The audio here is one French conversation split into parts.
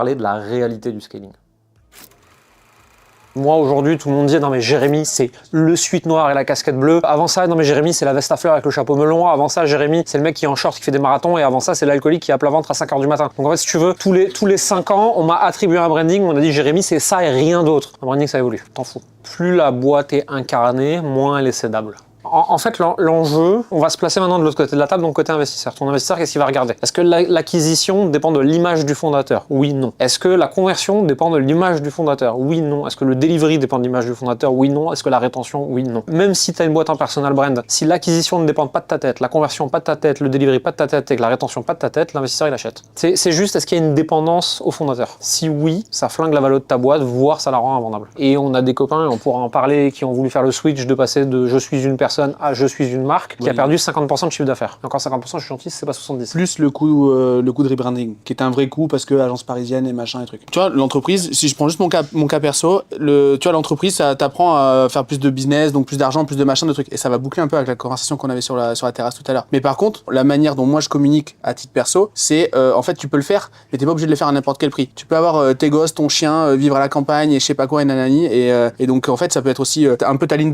Parler de la réalité du scaling. Moi, aujourd'hui, tout le monde dit « Non mais Jérémy, c'est le sweat noir et la casquette bleue. Avant ça, non mais Jérémy, c'est la veste à fleurs avec le chapeau melon. Avant ça, Jérémy, c'est le mec qui est en short, qui fait des marathons. Et avant ça, c'est l'alcoolique qui a plat ventre à 5 h du matin. » Donc en fait, si tu veux, tous les 5 ans, on m'a attribué un branding. On a dit « Jérémy, c'est ça et rien d'autre. » Un branding, ça évolue. T'en fous. Plus la boîte est incarnée, moins elle est cédable. En fait, l'enjeu, on va se placer maintenant de l'autre côté de la table, donc côté investisseur. Ton investisseur, qu'est-ce qu'il va regarder? Est-ce que l'acquisition dépend de l'image du fondateur? Oui, non. Est-ce que la conversion dépend de l'image du fondateur? Oui, non. Est-ce que le delivery dépend de l'image du fondateur? Oui, non. Est-ce que la rétention? Oui, non. Même si tu as une boîte en personal brand, si l'acquisition ne dépend pas de ta tête, la conversion pas de ta tête, le delivery pas de ta tête et que la rétention pas de ta tête, l'investisseur il achète. C'est juste, est-ce qu'il y a une dépendance au fondateur? Si oui, ça flingue la valeur de ta boîte, voire ça la rend invendable. Et on a des copains, et on pourra en parler, qui ont voulu faire le switch de passer de je suis une personne à je suis une marque qui a perdu 50% de chiffre d'affaires. Encore 50%, je suis gentil, c'est pas 70. Plus le coût de rebranding, qui est un vrai coût parce que agence parisienne et machin et trucs. Tu vois, l'entreprise, si je prends juste mon cas perso, tu vois, l'entreprise, ça t'apprend à faire plus de business, donc plus d'argent, plus de machin, de trucs. Et ça va boucler un peu avec la conversation qu'on avait sur la terrasse tout à l'heure. Mais par contre, la manière dont moi je communique à titre perso, c'est en fait, tu peux le faire, mais t'es pas obligé de le faire à n'importe quel prix. Tu peux avoir tes gosses, ton chien, vivre à la campagne et je sais pas quoi et nanani. Et donc, en fait, ça peut être aussi un peu ta ligne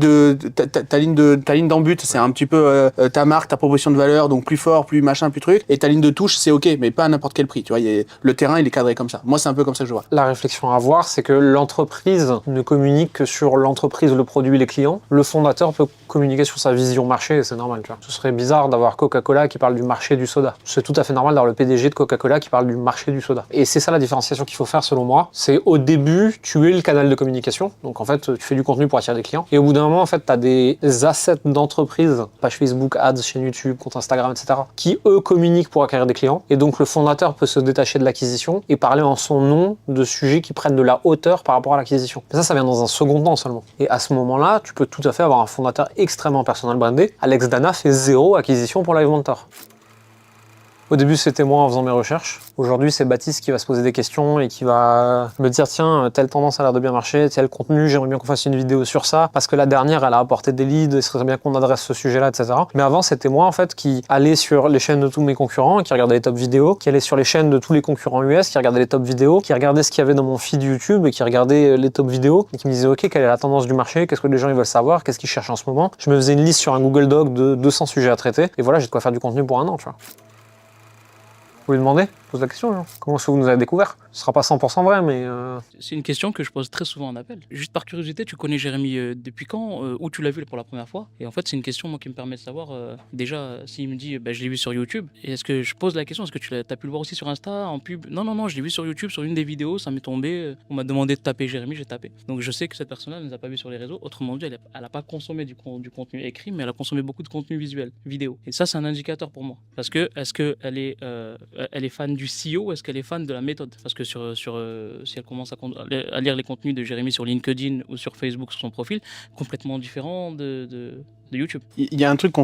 d'embut, c'est un petit peu ta marque, ta proposition de valeur, donc plus fort, plus machin, plus truc. Et ta ligne de touche, c'est ok, mais pas à n'importe quel prix. Tu vois, le terrain, il est cadré comme ça. Moi, c'est un peu comme ça que je vois. La réflexion à avoir, c'est que l'entreprise ne communique que sur l'entreprise, le produit, les clients. Le fondateur peut communiquer sur sa vision marché, et c'est normal, tu vois. Ce serait bizarre d'avoir Coca-Cola qui parle du marché du soda. C'est tout à fait normal d'avoir le PDG de Coca-Cola qui parle du marché du soda. Et c'est ça la différenciation qu'il faut faire selon moi. C'est au début, tu es le canal de communication. Donc en fait, tu fais du contenu pour attirer des clients. Et au bout d'un moment, en fait, tu as des assets d'entreprise, page Facebook, ads, chaîne YouTube, compte Instagram, etc., qui eux communiquent pour acquérir des clients. Et donc le fondateur peut se détacher de l'acquisition et parler en son nom de sujets qui prennent de la hauteur par rapport à l'acquisition. Mais ça vient dans un second temps seulement. Et à ce moment-là, tu peux tout à fait avoir un fondateur extrêmement personal brandé. Alex Dana fait 0 acquisition pour Live Mentor. Au début, c'était moi en faisant mes recherches. Aujourd'hui, c'est Baptiste qui va se poser des questions et qui va me dire « Tiens, telle tendance a l'air de bien marcher, tel contenu, j'aimerais bien qu'on fasse une vidéo sur ça, parce que la dernière, elle a apporté des leads, il serait bien qu'on adresse ce sujet-là, etc. » Mais avant, c'était moi, en fait, qui allait sur les chaînes de tous mes concurrents, qui regardait les top vidéos, qui allait sur les chaînes de tous les concurrents US, qui regardait les top vidéos, qui regardait ce qu'il y avait dans mon feed YouTube et qui regardait les top vidéos et qui me disait « Ok, quelle est la tendance du marché? Qu'est-ce que les gens ils veulent savoir? Qu'est-ce qu'ils cherchent en ce moment ?» Je me faisais une liste sur un Google Doc de 200 sujets à traiter et voilà, j'ai de quoi faire du contenu pour un an, tu vois. Vous lui demandez? Pose la question, hein. Comment est-ce que vous nous avez découvert? Ce sera pas 100% vrai, mais... C'est une question que je pose très souvent en appel. Juste par curiosité, tu connais Jérémy depuis quand? Où tu l'as vu pour la première fois? Et en fait, c'est une question moi, qui me permet de savoir, déjà, s'il me dit je l'ai vu sur YouTube, et est-ce que je pose la question, est-ce que tu as pu le voir aussi sur Insta, en pub? Non, je l'ai vu sur YouTube, sur une des vidéos, ça m'est tombé, on m'a demandé de taper Jérémy, j'ai tapé. Donc je sais que cette personne-là ne nous a pas vu sur les réseaux, autrement dit, elle n'a pas consommé du contenu écrit, mais elle a consommé beaucoup de contenu visuel, vidéo. Et ça, c'est un indicateur pour moi. Parce que, est-ce qu'elle est fan du CEO ou est-ce qu'elle est fan de la méthode? Parce que si elle commence à lire les contenus de Jérémy sur LinkedIn ou sur Facebook sur son profil, complètement différent de YouTube. Il y a un truc qu'on